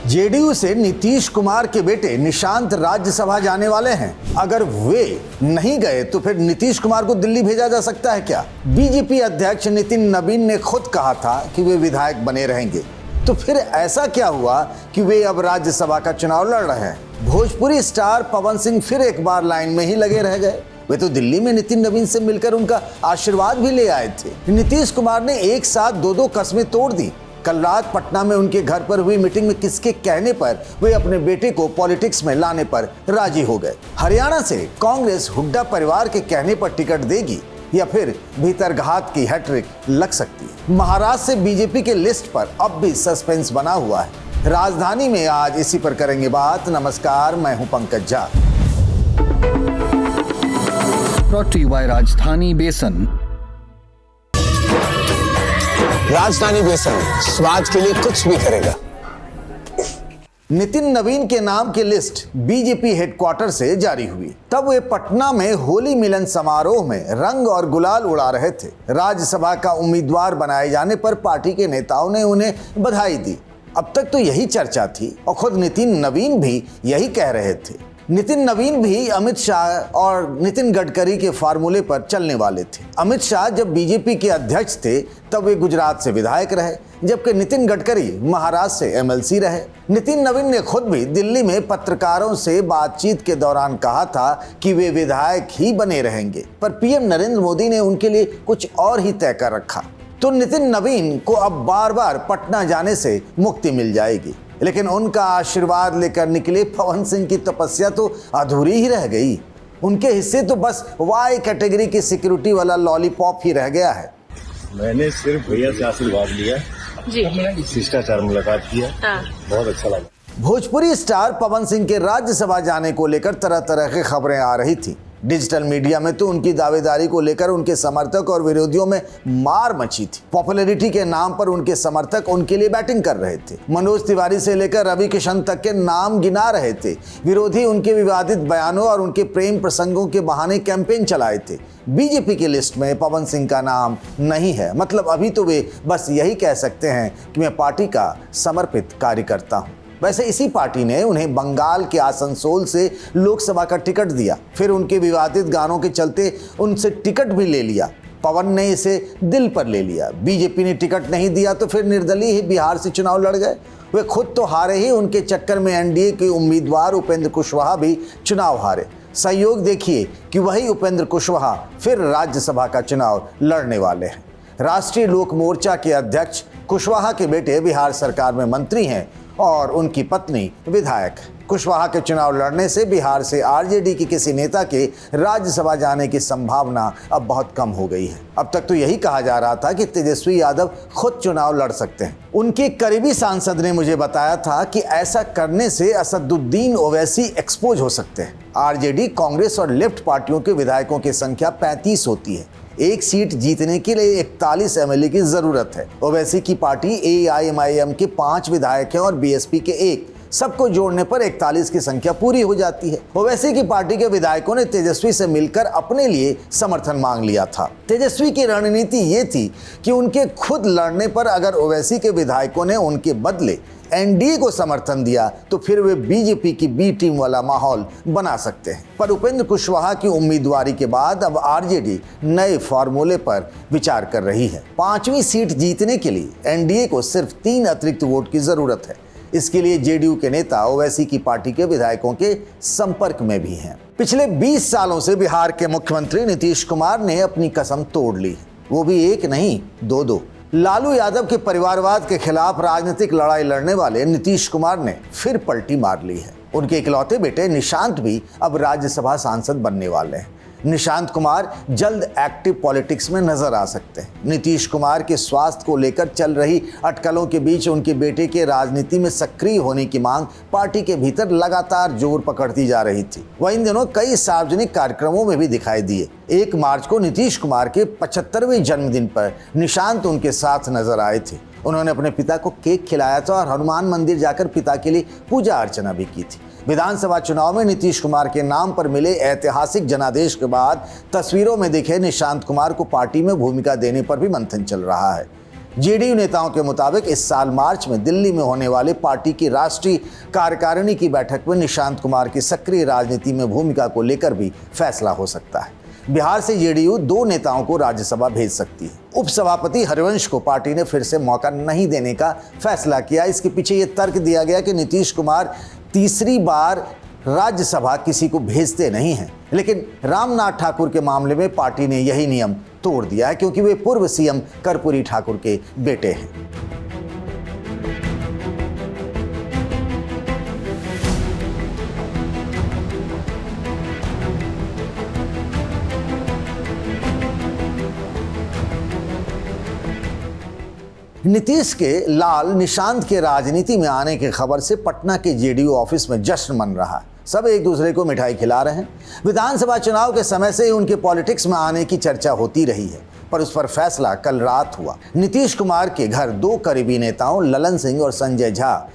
JDU से नीतीश कुमार के बेटे निशांत राज्यसभा जाने वाले हैं। अगर वे नहीं गए तो फिर नीतीश कुमार को दिल्ली भेजा जा सकता है क्या? बीजेपी अध्यक्ष नितिन नवीन ने खुद कहा था कि वे विधायक बने रहेंगे, तो फिर ऐसा क्या हुआ कि वे अब राज्यसभा का चुनाव लड़ रहे हैं? भोजपुरी स्टार पवन सिंह फिर एक बार लाइन में ही लगे रह गए। वे तो दिल्ली में नितिन नवीन से मिलकर उनका आशीर्वाद भी ले आए थे। नीतीश कुमार ने एक साथ दो कस्में तोड़ दी। कल रात पटना में उनके घर पर हुई मीटिंग में किसके कहने पर वे अपने बेटे को पॉलिटिक्स में लाने पर राजी हो गए? हरियाणा से कांग्रेस हुड्डा परिवार के कहने पर टिकट देगी या फिर भीतरघात की हैट्रिक लग सकती है? महाराष्ट्र से बीजेपी के लिस्ट पर अब भी सस्पेंस बना हुआ है। राजधानी में आज इसी पर करेंगे बात। नमस्कार, मैं हूं Pankaj Jha. Brought to you by राजधानी बेसन। राजधानी बेसन स्वाद के लिए कुछ भी करेगा। नितिन नवीन के नाम की लिस्ट बीजेपी हेडक्वार्टर से जारी हुई। तब वे पटना में होली मिलन समारोह में रंग और गुलाल उड़ा रहे थे। राज्यसभा का उम्मीदवार बनाए जाने पर पार्टी के नेताओं ने उन्हें बधाई दी। अब तक तो यही चर्चा थी और खुद नितिन नवीन भी यही कह रहे थे। नितिन नवीन भी अमित शाह और नितिन गडकरी के फार्मूले पर चलने वाले थे। अमित शाह जब बीजेपी के अध्यक्ष थे तब वे गुजरात से विधायक रहे, जबकि नितिन गडकरी महाराष्ट्र से एमएलसी रहे। नितिन नवीन ने खुद भी दिल्ली में पत्रकारों से बातचीत के दौरान कहा था कि वे विधायक ही बने रहेंगे, पर पीएम नरेंद्र मोदी ने उनके लिए कुछ और ही तय कर रखा। तो नितिन नवीन को अब बार बार पटना जाने से मुक्ति मिल जाएगी। लेकिन उनका आशीर्वाद लेकर निकले पवन सिंह की तपस्या तो अधूरी ही रह गई। उनके हिस्से तो बस वाई कैटेगरी की सिक्योरिटी वाला लॉलीपॉप ही रह गया है। मैंने सिर्फ भैया से आशीर्वाद लिया जी, शिष्टाचार मुलाकात किया। बहुत अच्छा लगा। भोजपुरी स्टार पवन सिंह के राज्यसभा जाने को लेकर तरह तरह की खबरें आ रही थी। डिजिटल मीडिया में तो उनकी दावेदारी को लेकर उनके समर्थक और विरोधियों में मार मची थी। पॉपुलैरिटी के नाम पर उनके समर्थक उनके लिए बैटिंग कर रहे थे। मनोज तिवारी से लेकर रवि किशन तक के नाम गिना रहे थे। विरोधी उनके विवादित बयानों और उनके प्रेम प्रसंगों के बहाने कैंपेन चलाए थे। बीजेपी की लिस्ट में पवन सिंह का नाम नहीं है, मतलब अभी तो वे बस यही कह सकते हैं कि मैं पार्टी का समर्पित कार्यकर्ता हूँ। वैसे इसी पार्टी ने उन्हें बंगाल के आसनसोल से लोकसभा का टिकट दिया, फिर उनके विवादित गानों के चलते उनसे टिकट भी ले लिया। पवन ने इसे दिल पर ले लिया। बीजेपी ने टिकट नहीं दिया तो फिर निर्दलीय ही बिहार से चुनाव लड़ गए। वे खुद तो हारे ही, उनके चक्कर में एनडीए के उम्मीदवार उपेंद्र कुशवाहा भी चुनाव हारे। संयोग देखिए कि वही उपेंद्र कुशवाहा फिर राज्यसभा का चुनाव लड़ने वाले हैं। राष्ट्रीय लोक मोर्चा के अध्यक्ष कुशवाहा के बेटे बिहार सरकार में मंत्री हैं और उनकी पत्नी विधायक। कुशवाहा के चुनाव लड़ने से बिहार से आरजेडी के किसी नेता के राज्यसभा जाने की संभावना अब बहुत कम हो गई है। अब तक तो यही कहा जा रहा था कि तेजस्वी यादव खुद चुनाव लड़ सकते हैं। उनके करीबी सांसद ने मुझे बताया था कि ऐसा करने से असदुद्दीन ओवैसी एक्सपोज हो सकते हैं। आरजेडी, कांग्रेस और लेफ्ट पार्टियों के विधायकों की संख्या 35 होती है। एक सीट जीतने के लिए 41 एमएलए की जरूरत है। ओवैसी की पार्टी एआईएमआईएम के 5 विधायक हैं और बीएसपी के 1। सबको जोड़ने पर 41 की संख्या पूरी हो जाती है। ओवैसी की पार्टी के विधायकों ने तेजस्वी से मिलकर अपने लिए समर्थन मांग लिया था। तेजस्वी की रणनीति ये थी कि उनके खुद लड़ने पर अगर ओवैसी के विधायकों ने उनके बदले एनडीए को समर्थन दिया तो फिर वे बीजेपी की बी टीम वाला माहौल बना सकते हैं। पर उपेंद्र कुशवाहा की उम्मीदवारी के बाद अब आरजेडी नए फार्मूले पर विचार कर रही है। 5वीं सीट जीतने के लिए एनडीए को सिर्फ 3 अतिरिक्त वोट की जरूरत है। इसके लिए जेडीयू के नेता ओवैसी की पार्टी के विधायकों के संपर्क में भी हैं। पिछले 20 सालों से बिहार के मुख्यमंत्री नीतीश कुमार ने अपनी कसम तोड़ ली, वो भी एक नहीं 2-2। लालू यादव के परिवारवाद के खिलाफ राजनीतिक लड़ाई लड़ने वाले नीतीश कुमार ने फिर पलटी मार ली है। उनके इकलौते बेटे निशांत भी अब राज्यसभा सांसद बनने वाले हैं। निशांत कुमार जल्द एक्टिव पॉलिटिक्स में नजर आ सकते हैं। नीतीश कुमार के स्वास्थ्य को लेकर चल रही अटकलों के बीच उनके बेटे के राजनीति में सक्रिय होने की मांग पार्टी के भीतर लगातार जोर पकड़ती जा रही थी। वह इन दिनों कई सार्वजनिक कार्यक्रमों में भी दिखाई दिए। 1 मार्च को नीतीश कुमार के 75वें जन्मदिन पर निशांत उनके साथ नजर आए थे। उन्होंने अपने पिता को केक खिलाया था और हनुमान मंदिर जाकर पिता के लिए पूजा अर्चना भी की थी। विधानसभा चुनाव में नीतीश कुमार के नाम पर मिले ऐतिहासिक जनादेश के बाद तस्वीरों में दिखे निशांत कुमार को पार्टी में भूमिका देने पर भी मंथन चल रहा है। जेडीयू नेताओं के मुताबिक इस साल मार्च में दिल्ली में होने वाले पार्टी की राष्ट्रीय कार्यकारिणी की बैठक में निशांत कुमार की सक्रिय राजनीति में भूमिका को लेकर भी फैसला हो सकता है। बिहार से जेडीयू 2 नेताओं को राज्यसभा भेज सकती है। उपसभापति हरिवंश को पार्टी ने फिर से मौका नहीं देने का फैसला किया। इसके पीछे ये तर्क दिया गया कि नीतीश कुमार तीसरी बार राज्यसभा किसी को भेजते नहीं हैं। लेकिन रामनाथ ठाकुर के मामले में पार्टी ने यही नियम तोड़ दिया है, क्योंकि वे पूर्व सीएम कर्पूरी ठाकुर के बेटे हैं। नीतीश के लाल निशांत के राजनीति में आने की खबर से पटना के जेडीयू ऑफिस में जश्न मन रहा है। सब एक दूसरे को मिठाई खिला रहे हैं। विधानसभा चुनाव के समय से ही उनके पॉलिटिक्स में आने की चर्चा होती रही है, पर उस पर फैसला कल रात हुआ। नीतीश कुमार के घर 2 करीबी नेताओं ललन सिंह और संजय झा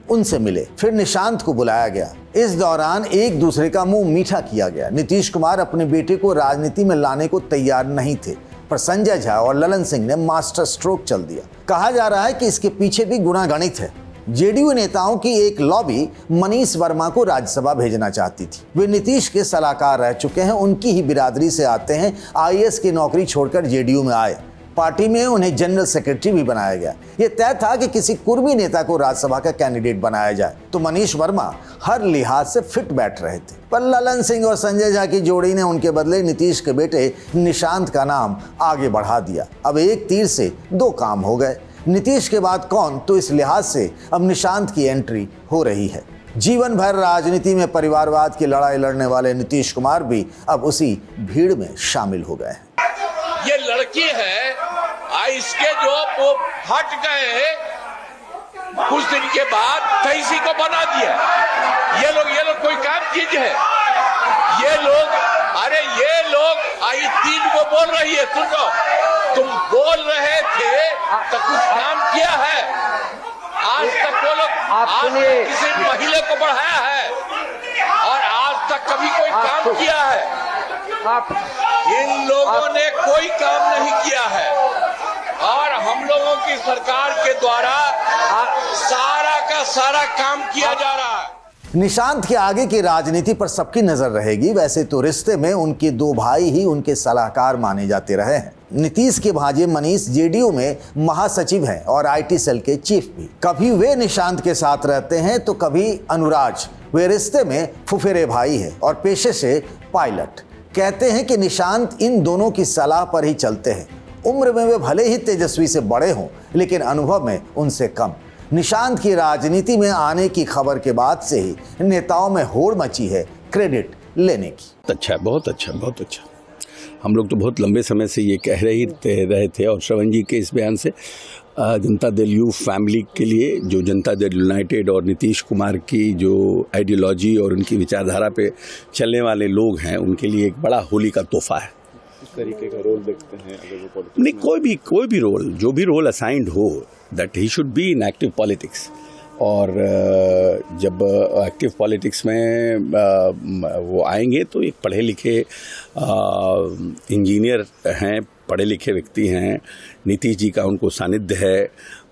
उनसे मिले, फिर निशांत को बुलाया गया। इस दौरान एक दूसरे का मुंह मीठा किया गया। नीतीश कुमार अपने बेटे को राजनीति में लाने को तैयार नहीं थे, पर संजय झा और ललन सिंह ने मास्टर स्ट्रोक चल दिया। कहा जा रहा है कि इसके पीछे भी गुणागणित है। जेडीयू नेताओं की एक लॉबी मनीष वर्मा को राज्यसभा भेजना चाहती थी। वे नीतीश के सलाहकार रह चुके हैं, उनकी ही बिरादरी से आते हैं। आईएएस की नौकरी छोड़कर जेडीयू में आए। पार्टी में उन्हें जनरल सेक्रेटरी भी बनाया गया। यह तय था कि किसी कुर्मी नेता को राज्यसभा का कैंडिडेट बनाया जाए, तो मनीष वर्मा हर लिहाज से फिट बैठ रहे थे। पर ललन सिंह और संजय झा की जोड़ी ने उनके बदले नीतीश के बेटे निशांत का नाम आगे बढ़ा दिया। अब एक तीर से 2 काम हो गए। नीतीश के बाद कौन, तो इस लिहाज से अब निशांत की एंट्री हो रही है। जीवन भर राजनीति में परिवारवाद की लड़ाई लड़ने वाले नीतीश कुमार भी अब उसी भीड़ में शामिल हो गए हैं। ये लड़की है, इसके जो वो हट गए, कुछ दिन के बाद तहसी को बना दिया। ये लोग कोई काम चीज है। ये लोग आई 3 को बोल रही है, सुनो, तुम बोल रहे थे तो कुछ काम किया है? आज तक वो लोग किसी महिला को बढ़ाया है और आज तक कभी कोई काम किया है? इन लोगों ने कोई काम नहीं किया है और हम लोगों की सरकार के द्वारा सारा का सारा काम किया जा रहा है। निशांत के आगे की राजनीति पर सबकी नजर रहेगी। वैसे तो रिश्ते में उनके 2 भाई ही उनके सलाहकार माने जाते रहे हैं। नीतीश के भांजे मनीष जेडीयू में महासचिव हैं और आईटी सेल के चीफ भी। कभी वे निशांत के साथ रहते हैं तो कभी अनुराज। वे रिश्ते में फुफेरे भाई हैं और पेशे से पायलट। कहते हैं कि निशांत इन दोनों की सलाह पर ही चलते हैं। उम्र में वे भले ही तेजस्वी से बड़े हों, लेकिन अनुभव में उनसे कम। निशांत की राजनीति में आने की खबर के बाद से ही नेताओं में होड़ मची है क्रेडिट लेने की। अच्छा, बहुत अच्छा, बहुत अच्छा। हम लोग तो बहुत लंबे समय से ये कह रहे थे और श्रवण जी के इस बयान से जनता दल यू फैमिली के लिए, जो जनता दल यूनाइटेड और नीतीश कुमार की जो आइडियोलॉजी और उनकी विचारधारा पे चलने वाले लोग हैं, उनके लिए एक बड़ा होली का तोहफा है। इस तरीके का रोल देखते हैं अगर वो पॉलिटिक्स नहीं, कोई भी रोल, जो भी रोल असाइंड हो, that he should be in active politics. और जब एक्टिव पॉलिटिक्स में वो आएंगे तो एक पढ़े लिखे इंजीनियर हैं, पढ़े लिखे व्यक्ति हैं। नीतीश जी का उनको सानिध्य है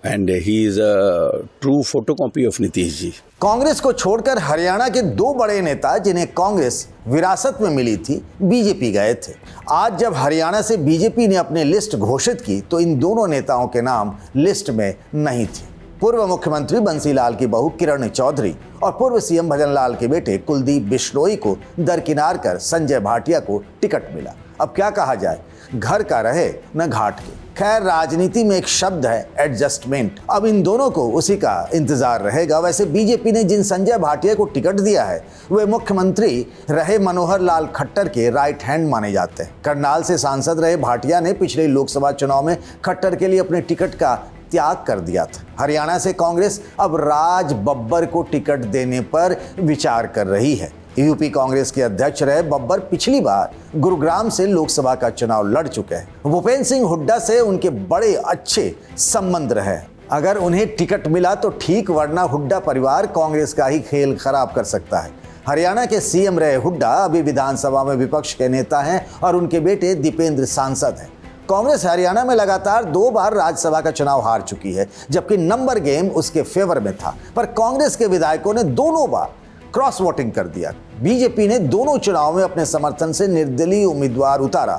and he is a true photocopy of Nitish ji. Congress को छोड़कर हरियाणा के 2 बड़े नेता जिन्हें कांग्रेस विरासत में मिली थी, बीजेपी गए थे। आज जब हरियाणा से बीजेपी ने अपनी लिस्ट घोषित की तो इन दोनों नेताओं के नाम लिस्ट में नहीं थे। पूर्व मुख्यमंत्री बंसीलाल की बहू किरण चौधरी और पूर्व सीएम भजनलाल के बेटे कुलदीप बिश्नोई को दरकिनार कर संजय भाटिया को टिकट मिला। अब क्या कहा जाए, घर का रहे न घाट के। खैर, राजनीति में एक शब्द है एडजस्टमेंट। अब इन दोनों को उसी का इंतजार रहेगा। वैसे बीजेपी ने जिन संजय भाटिया को टिकट दिया है वे मुख्यमंत्री रहे मनोहर लाल खट्टर के राइट हैंड माने जाते हैं। करनाल से सांसद रहे भाटिया ने पिछले लोकसभा चुनाव में खट्टर के लिए अपने टिकट का त्याग कर दिया था। हरियाणा से कांग्रेस अब राज बब्बर को टिकट देने पर विचार कर रही है। यूपी कांग्रेस के अध्यक्ष रहे बब्बर पिछली बार गुरुग्राम से लोकसभा का चुनाव लड़ चुके हैं। भूपेंद्र सिंह हुड्डा से उनके बड़े अच्छे संबंध रहे। अगर उन्हें टिकट मिला तो ठीक, वरना हुड्डा परिवार कांग्रेस का ही खेल खराब कर सकता है। हरियाणा के सीएम रहे हुड्डा अभी विधानसभा में विपक्ष के नेता हैं और उनके बेटे दीपेंद्र सांसद हैं। कांग्रेस हरियाणा में लगातार 2 बार राज्यसभा का चुनाव हार चुकी है, जबकि नंबर गेम उसके फेवर में था। पर कांग्रेस के विधायकों ने दोनों बार क्रॉस वोटिंग कर दिया। बीजेपी ने दोनों चुनाव में अपने समर्थन से निर्दलीय उम्मीदवार उतारा।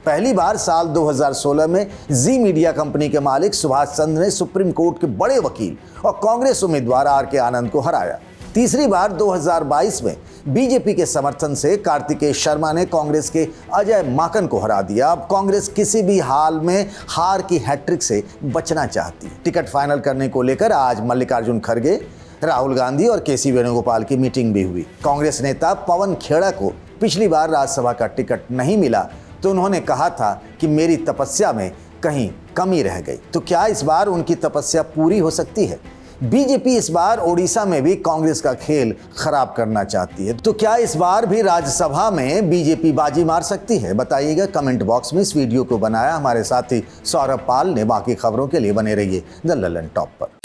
पहली बार साल 2016 में जी मीडिया कंपनी के मालिक सुभाष चंद्र ने सुप्रीम कोर्ट के बड़े वकील और कांग्रेस उम्मीदवार आर.के. आनंद को हराया। तीसरी बार 2022 में बीजेपी के समर्थन से कार्तिकेय शर्मा ने कांग्रेस के अजय माकन को हरा दिया। अब कांग्रेस किसी भी हाल में हार की हैट्रिक से बचना चाहती है। टिकट फाइनल करने को लेकर आज मल्लिकार्जुन खड़गे, राहुल गांधी और के.सी. वेणुगोपाल की मीटिंग भी हुई। कांग्रेस नेता पवन खेड़ा को पिछली बार राज्यसभा का टिकट नहीं मिला तो उन्होंने कहा था कि मेरी तपस्या में कहीं कमी रह गई। तो क्या इस बार उनकी तपस्या पूरी हो सकती है? बीजेपी इस बार ओडिशा में भी कांग्रेस का खेल खराब करना चाहती है। तो क्या इस बार भी राज्यसभा में बीजेपी बाजी मार सकती है? बताइएगा कमेंट बॉक्स में। इस वीडियो को बनाया हमारे साथी सौरभ पाल ने। बाकी खबरों के लिए बने रहिए द ललन टॉप पर।